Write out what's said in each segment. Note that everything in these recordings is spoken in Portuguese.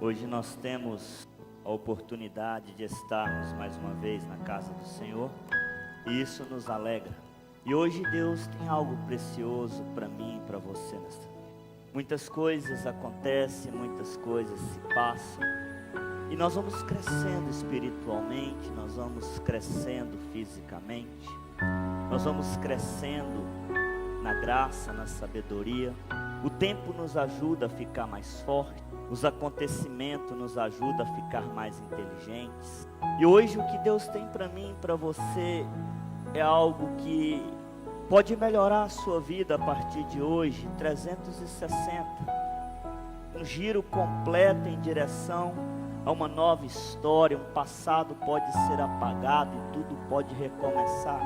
Hoje nós temos a oportunidade de estarmos mais uma vez na casa do Senhor e isso nos alegra. E hoje Deus tem algo precioso para mim e para você nesta noite. Muitas coisas acontecem, muitas coisas se passam e nós vamos crescendo espiritualmente, nós vamos crescendo fisicamente, nós vamos crescendo na graça, na sabedoria. O tempo nos ajuda a ficar mais forte, os acontecimentos nos ajudam a ficar mais inteligentes. E hoje o que Deus tem para mim e para você é algo que pode melhorar a sua vida a partir de hoje, 360. Um giro completo em direção a uma nova história. Um passado pode ser apagado e tudo pode recomeçar.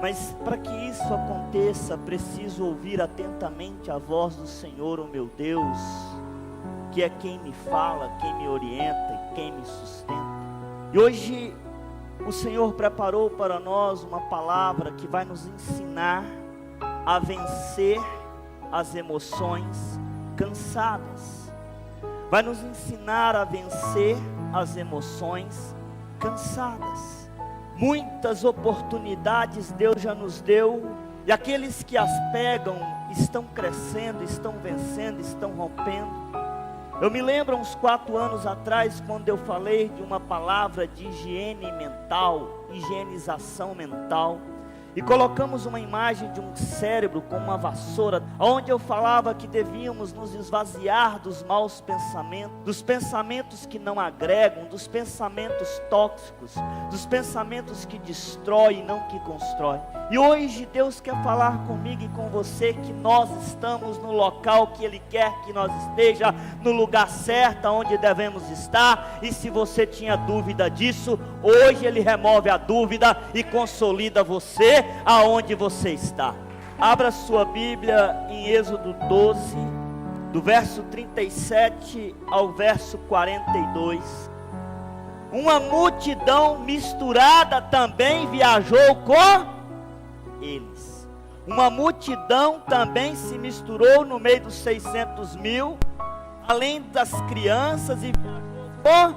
Mas para que isso aconteça, preciso ouvir atentamente a voz do Senhor, o meu Deus, que é quem me fala, quem me orienta e quem me sustenta. E hoje o Senhor preparou para nós uma palavra que vai nos ensinar a vencer as emoções cansadas. Vai nos ensinar a vencer as emoções cansadas. Muitas oportunidades Deus já nos deu, e aqueles que as pegam estão crescendo, estão vencendo, estão rompendo. Eu me lembro uns 4 anos atrás, quando eu falei de uma palavra de higiene mental, higienização mental, e colocamos uma imagem de um cérebro com uma vassoura, onde eu falava que devíamos nos esvaziar dos maus pensamentos, dos pensamentos que não agregam, dos pensamentos tóxicos, dos pensamentos que destroem e não que constroem. E hoje Deus quer falar comigo e com você que nós estamos no local que Ele quer que nós esteja, no lugar certo, onde devemos estar. E se você tinha dúvida disso, hoje Ele remove a dúvida e consolida você aonde você está. Abra sua Bíblia em Êxodo 12, do verso 37 ao verso 42. Uma multidão misturada também viajou com eles. Uma multidão também se misturou no meio dos 600 mil, além das crianças, e viajou com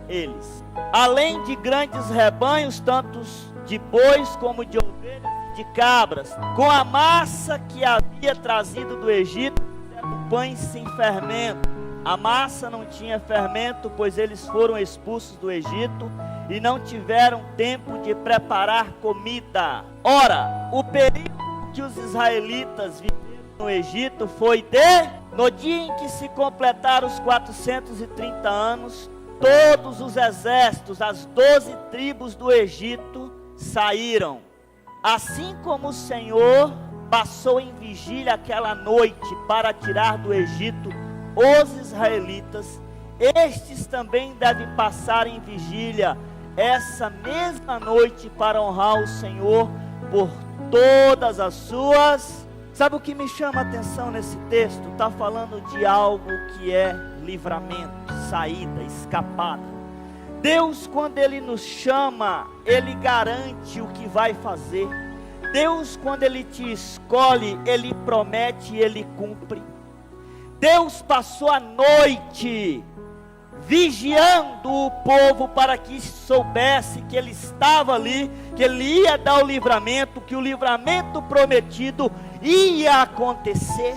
eles. Além de grandes rebanhos, tantos de bois como de ovelhas e de cabras, com a massa que havia trazido do Egito, pães sem fermento. A massa não tinha fermento, pois eles foram expulsos do Egito e não tiveram tempo de preparar comida. Ora, o período que os israelitas viveram no Egito foi no dia em que se completaram os 430 anos, todos os exércitos, as 12 tribos do Egito saíram. Assim como o Senhor passou em vigília aquela noite para tirar do Egito os israelitas, estes também devem passar em vigília essa mesma noite para honrar o Senhor por todas as suas. Sabe o que me chama a atenção nesse texto? Está falando de algo que é livramento, saída, escapada. Deus, quando Ele nos chama, Ele garante o que vai fazer. Deus, quando Ele te escolhe, Ele promete e Ele cumpre. Deus passou a noite vigiando o povo para que soubesse que Ele estava ali, que Ele ia dar o livramento, que o livramento prometido ia acontecer.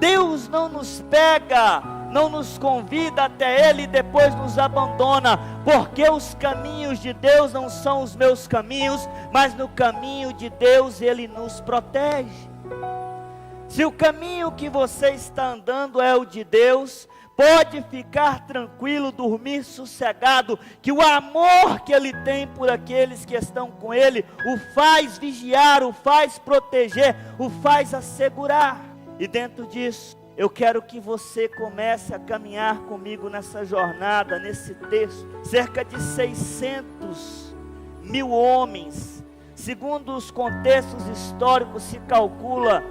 Deus não nos pega, não nos convida até Ele e depois nos abandona, porque os caminhos de Deus não são os meus caminhos, mas no caminho de Deus Ele nos protege. Se o caminho que você está andando é o de Deus, pode ficar tranquilo, dormir sossegado, que o amor que Ele tem por aqueles que estão com Ele, o faz vigiar, o faz proteger, o faz assegurar. E dentro disso, eu quero que você comece a caminhar comigo nessa jornada, nesse texto. Cerca de 600 mil homens, segundo os contextos históricos, se calcula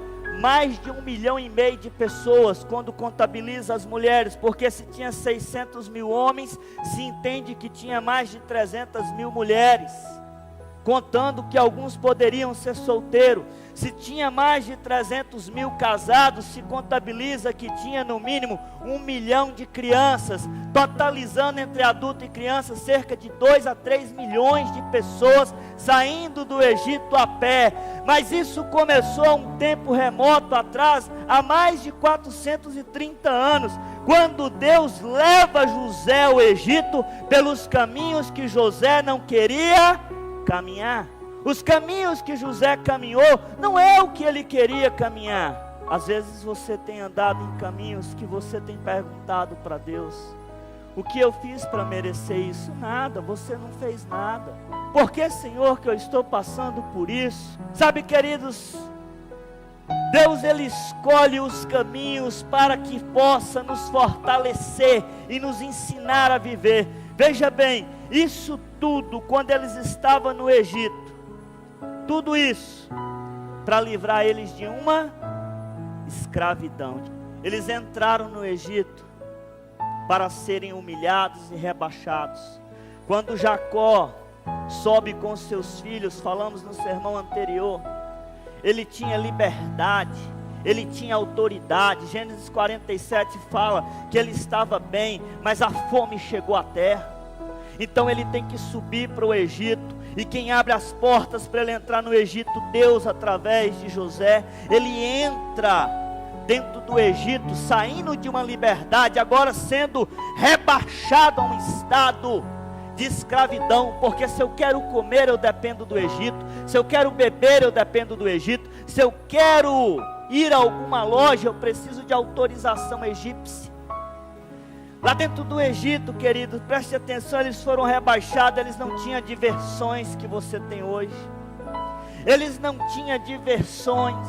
mais de 1,5 milhão de pessoas, quando contabiliza as mulheres, porque se tinha 600 mil homens, se entende que tinha mais de 300 mil mulheres. contando que alguns poderiam ser solteiros. Se tinha mais de 300 mil casados, se contabiliza que tinha no mínimo 1 milhão de crianças, totalizando entre adulto e criança cerca de 2 a 3 milhões de pessoas saindo do Egito a pé. Mas isso começou há um tempo remoto atrás, há mais de 430 anos, quando Deus leva José ao Egito pelos caminhos que José não queria caminhar. Os caminhos que José caminhou não é o que ele queria caminhar. Às vezes você tem andado em caminhos que você tem perguntado para Deus: o que eu fiz para merecer isso? Nada, você não fez nada. Por que, Senhor, que eu estou passando por isso? Sabe, queridos, Deus, Ele escolhe os caminhos para que possa nos fortalecer e nos ensinar a viver. Veja bem, isso tudo quando eles estavam no Egito, tudo isso para livrar eles de uma escravidão. Eles entraram no Egito para serem humilhados e rebaixados. Quando Jacó sobe com seus filhos, falamos no sermão anterior, ele tinha liberdade, ele tinha autoridade. Gênesis 47 fala que ele estava bem, mas a fome chegou à terra. Então ele tem que subir para o Egito, e quem abre as portas para ele entrar no Egito? Deus, através de José. Ele entra dentro do Egito, saindo de uma liberdade, agora sendo rebaixado a um estado de escravidão. Porque se eu quero comer, eu dependo do Egito. Se eu quero beber, eu dependo do Egito. Se eu quero ir a alguma loja, eu preciso de autorização egípcia. Lá dentro do Egito, queridos, preste atenção, eles foram rebaixados. Eles não tinham diversões que você tem hoje. Eles não tinham diversões.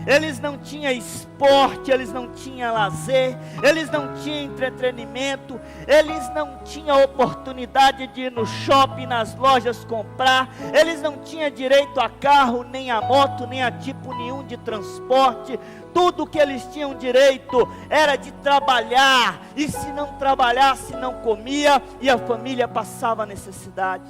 Eles não tinham esporte, eles não tinham lazer, eles não tinham entretenimento, eles não tinham oportunidade de ir no shopping, nas lojas comprar, eles não tinham direito a carro, nem a moto, nem a tipo nenhum de transporte. Tudo que eles tinham direito era de trabalhar, e se não trabalhasse não comia, e a família passava necessidade.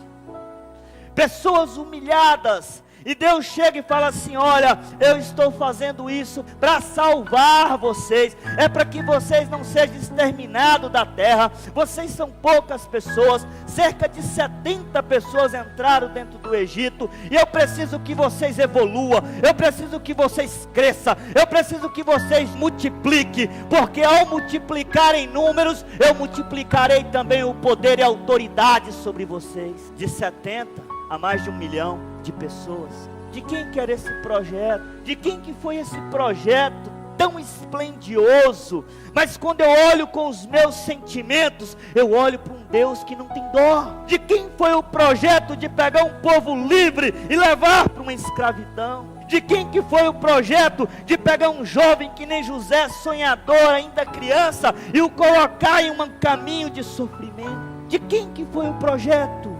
Pessoas humilhadas. E Deus chega e fala assim: olha, eu estou fazendo isso para salvar vocês, é para que vocês não sejam exterminados da terra. Vocês são poucas pessoas, cerca de 70 pessoas entraram dentro do Egito, e eu preciso que vocês evoluam, eu preciso que vocês cresçam, eu preciso que vocês multipliquem, porque ao multiplicar em números, eu multiplicarei também o poder e a autoridade sobre vocês. De 70 a mais de 1 milhão de pessoas. De quem que era esse projeto? De quem que foi esse projeto tão esplendioso? Mas quando eu olho com os meus sentimentos, eu olho para um Deus que não tem dó. De quem foi o projeto de pegar um povo livre e levar para uma escravidão? De quem que foi o projeto de pegar um jovem que nem José, sonhador, ainda criança, e o colocar em um caminho de sofrimento? De quem que foi o projeto?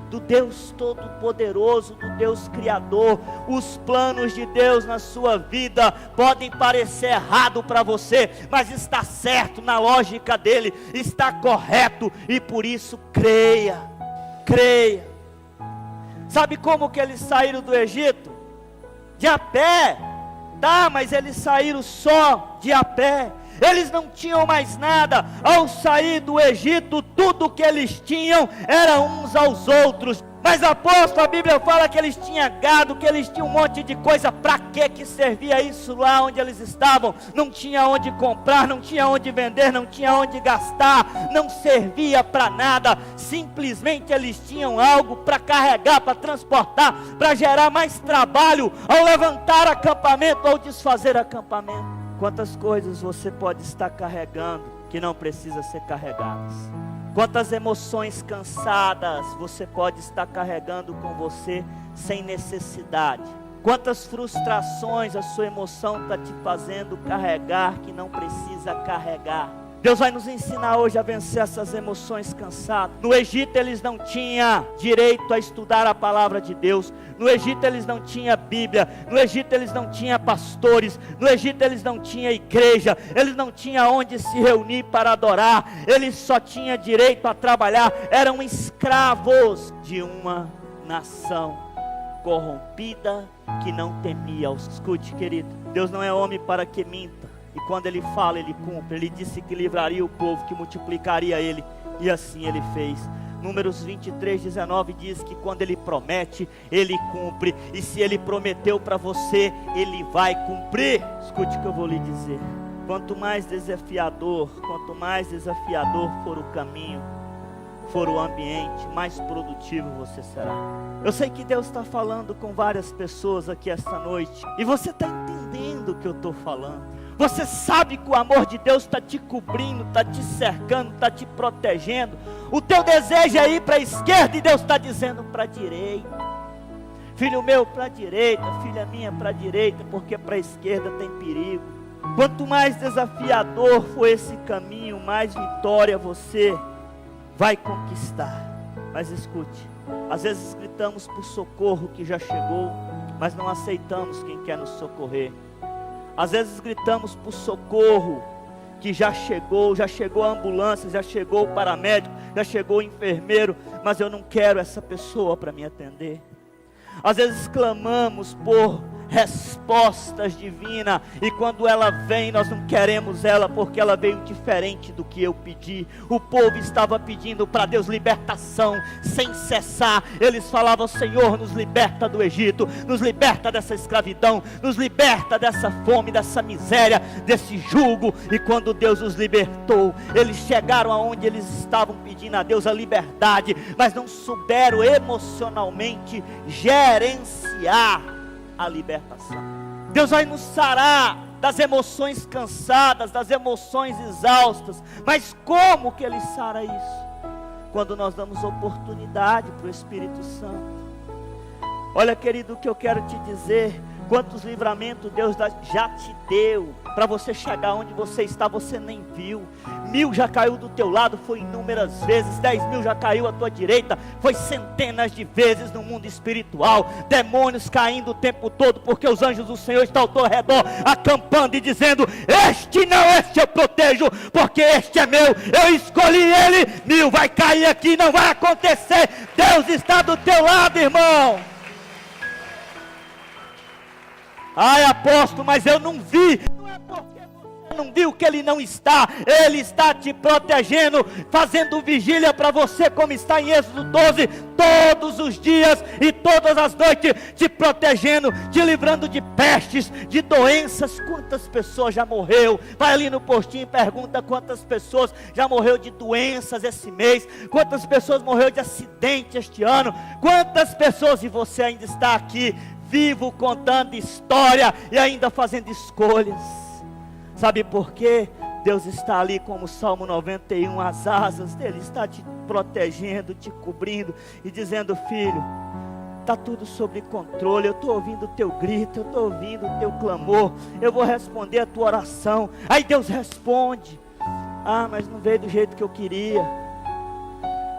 Do Deus Todo-Poderoso, do Deus Criador. Os planos de Deus na sua vida podem parecer errado para você, mas está certo na lógica dele, está correto, e por isso creia, creia. Sabe como que eles saíram do Egito? De a pé. Tá, mas eles saíram só de a pé. Eles não tinham mais nada. Ao sair do Egito, tudo que eles tinham era uns aos outros. Mas apóstolo, a Bíblia fala que eles tinham gado, que eles tinham um monte de coisa. Para que servia isso lá onde eles estavam? Não tinha onde comprar, não tinha onde vender, não tinha onde gastar, não servia para nada. Simplesmente eles tinham algo para carregar, para transportar, para gerar mais trabalho ao levantar acampamento, ao desfazer acampamento. Quantas coisas você pode estar carregando que não precisa ser carregadas? Quantas emoções cansadas você pode estar carregando com você sem necessidade? Quantas frustrações a sua emoção está te fazendo carregar que não precisa carregar? Deus vai nos ensinar hoje a vencer essas emoções cansadas. No Egito eles não tinham direito a estudar a palavra de Deus. No Egito eles não tinham Bíblia. No Egito eles não tinham pastores. No Egito eles não tinham igreja. Eles não tinham onde se reunir para adorar. Eles só tinham direito a trabalhar. Eram escravos de uma nação. corrompida que não temia. Escute, querido, Deus não é homem para que minta, e quando Ele fala, Ele cumpre. Ele disse que livraria o povo, que multiplicaria ele, e assim Ele fez. Números 23:19 diz que quando Ele promete, Ele cumpre, e se Ele prometeu para você, Ele vai cumprir. Escute o que eu vou lhe dizer: quanto mais desafiador for o caminho, for o ambiente, mais produtivo você será. Eu sei que Deus está falando com várias pessoas aqui esta noite, e você está entendendo o que eu estou falando. Você sabe que o amor de Deus está te cobrindo, está te cercando, está te protegendo. O teu desejo é ir para a esquerda, e Deus está dizendo para a direita. Filho meu, para a direita, filha minha, para a direita, porque para a esquerda tem perigo. Quanto mais desafiador for esse caminho, mais vitória você vai conquistar. Mas escute, às vezes gritamos por socorro que já chegou, mas não aceitamos quem quer nos socorrer. Às vezes gritamos por socorro que já chegou a ambulância, já chegou o paramédico, já chegou o enfermeiro, mas eu não quero essa pessoa para me atender. Às vezes clamamos por respostas divinas, e quando ela vem, nós não queremos ela, porque ela veio diferente do que eu pedi. O povo estava pedindo para Deus libertação sem cessar. Eles falavam: Senhor, nos liberta do Egito, nos liberta dessa escravidão, nos liberta dessa fome, dessa miséria, desse jugo. E quando Deus os libertou, eles chegaram aonde eles estavam pedindo a Deus a liberdade, mas não souberam emocionalmente gerenciar a libertação. Deus vai nos sarar das emoções cansadas, das emoções exaustas. Mas como que Ele sara isso? Quando nós damos oportunidade para o Espírito Santo. Olha, querido, o que eu quero te dizer: quantos livramentos Deus já te deu, para você chegar onde você está, você nem viu. 1000 já caiu do teu lado, foi inúmeras vezes. 10.000 já caiu à tua direita, foi centenas de vezes no mundo espiritual. Demônios caindo o tempo todo, porque os anjos do Senhor estão ao teu redor, acampando e dizendo: este eu protejo, porque este é meu, eu escolhi ele. 1000 vai cair aqui, não vai acontecer. Deus está do teu lado, irmão. Ai, apóstolo, mas eu não vi. Não é porque você não viu que Ele não está. Ele está te protegendo, fazendo vigília para você, como está em Êxodo 12, todos os dias e todas as noites, te protegendo, te livrando de pestes, de doenças. Quantas pessoas já morreu? Vai ali no postinho e pergunta quantas pessoas já morreu de doenças esse mês, quantas pessoas morreu de acidente este ano, quantas pessoas, e você ainda está aqui vivo, contando história e ainda fazendo escolhas. Sabe por quê? Deus está ali, como o Salmo 91, as asas dele está te protegendo, te cobrindo e dizendo: filho, está tudo sob controle. Eu estou ouvindo o teu grito, eu estou ouvindo o teu clamor, eu vou responder a tua oração. Aí Deus responde: ah, mas não veio do jeito que eu queria.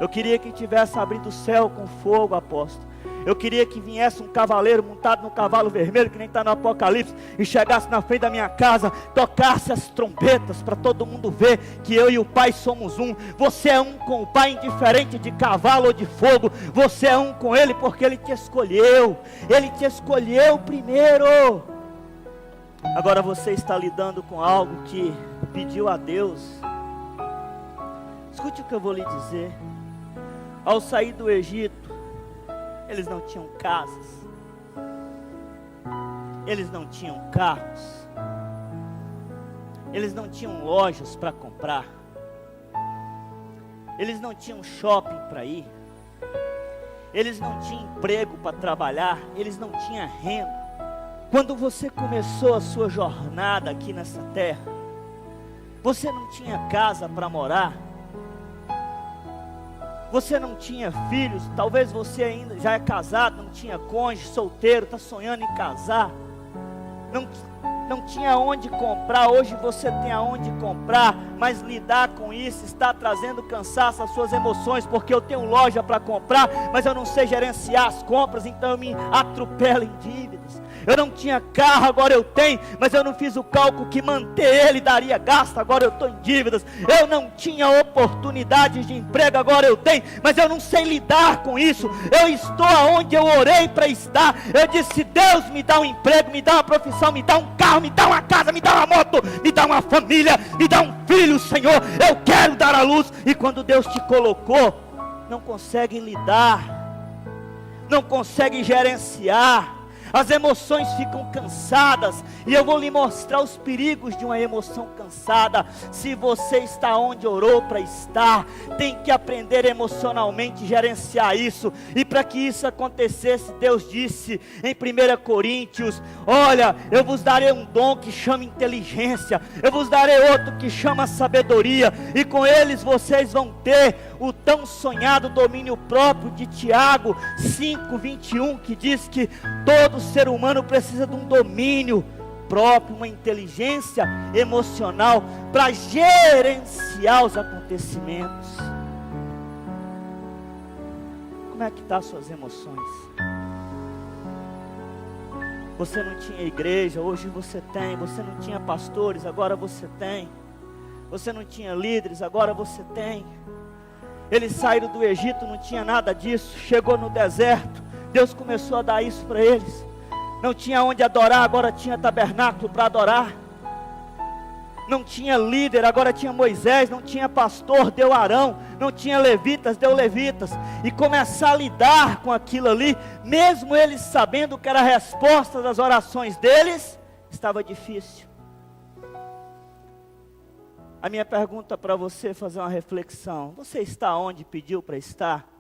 Eu queria que tivesse abrido o céu com fogo, apóstolo. Eu queria que viesse um cavaleiro montado no cavalo vermelho, que nem está no Apocalipse, e chegasse na frente da minha casa, tocasse as trombetas para todo mundo ver que eu e o Pai somos um. Você é um com o Pai, indiferente de cavalo ou de fogo. Você é um com Ele porque Ele te escolheu. Ele te escolheu primeiro. Agora você está lidando com algo que pediu a Deus. Escute o que eu vou lhe dizer. Ao sair do Egito, eles não tinham casas, eles não tinham carros, eles não tinham lojas para comprar, eles não tinham shopping para ir, eles não tinham emprego para trabalhar, eles não tinham renda. Quando você começou a sua jornada aqui nessa terra, você não tinha casa para morar, você não tinha filhos, talvez você ainda já é casado, não tinha cônjuge, solteiro, está sonhando em casar, não tinha onde comprar. Hoje você tem aonde comprar, mas lidar com isso está trazendo cansaço às suas emoções, porque eu tenho loja para comprar, mas eu não sei gerenciar as compras, então eu me atropelo em dívidas. Eu não tinha carro, agora eu tenho, mas eu não fiz o cálculo que manter ele daria gasto, agora eu estou em dívidas. Eu não tinha oportunidades de emprego, agora eu tenho, mas eu não sei lidar com isso. Eu estou onde eu orei para estar. Eu disse: Deus, me dá um emprego, me dá uma profissão, me dá um carro, me dá uma casa, me dá uma moto, me dá uma família, me dá um filho, Senhor. Eu quero dar à luz. E quando Deus te colocou, não consegue lidar, não consegue gerenciar, as emoções ficam cansadas, e eu vou lhe mostrar os perigos de uma emoção cansada. Se você está onde orou para estar, tem que aprender emocionalmente a gerenciar isso. E para que isso acontecesse, Deus disse em 1 Coríntios: olha, eu vos darei um dom que chama inteligência, eu vos darei outro que chama sabedoria, e com eles vocês vão ter o tão sonhado domínio próprio de Tiago 5:21, que diz que todo ser humano precisa de um domínio próprio, uma inteligência emocional para gerenciar os acontecimentos. Como é que estão as suas emoções? Você não tinha igreja, hoje você tem. Você não tinha pastores, agora você tem. Você não tinha líderes, agora você tem. Eles saíram do Egito, não tinha nada disso. Chegou no deserto, Deus começou a dar isso para eles. Não tinha onde adorar, agora tinha tabernáculo para adorar. Não tinha líder, agora tinha Moisés. Não tinha pastor, deu Arão. Não tinha levitas, deu levitas. E começar a lidar com aquilo ali, mesmo eles sabendo que era a resposta das orações deles, estava difícil. A minha pergunta para você é fazer uma reflexão: você está onde pediu para estar?